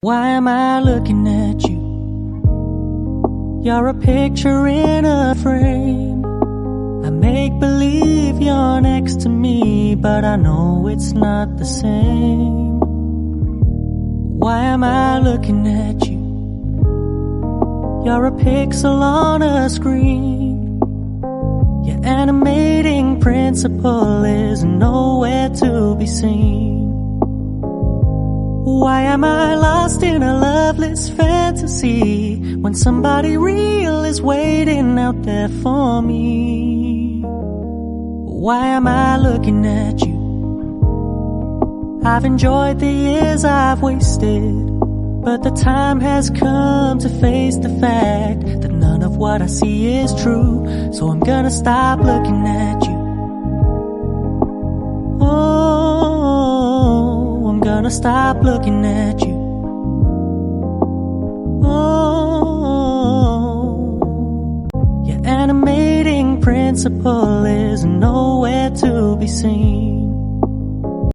Why am I looking at you? You're a picture in a frame. I make believe you're next to me, but I know it's not the same. Why am I looking at you? You're a pixel on a screen. Your animating principle is nowhere to be seen. Why am I lost in a loveless fantasy when somebody real is waiting out there for me? Why am I looking at you? I've enjoyed the years I've wasted, but the time has come to face the fact that none of what I see is true. So I'm gonna stop looking at you. Oh, I'm gonna stop looking at you. Oh, your animating principle is no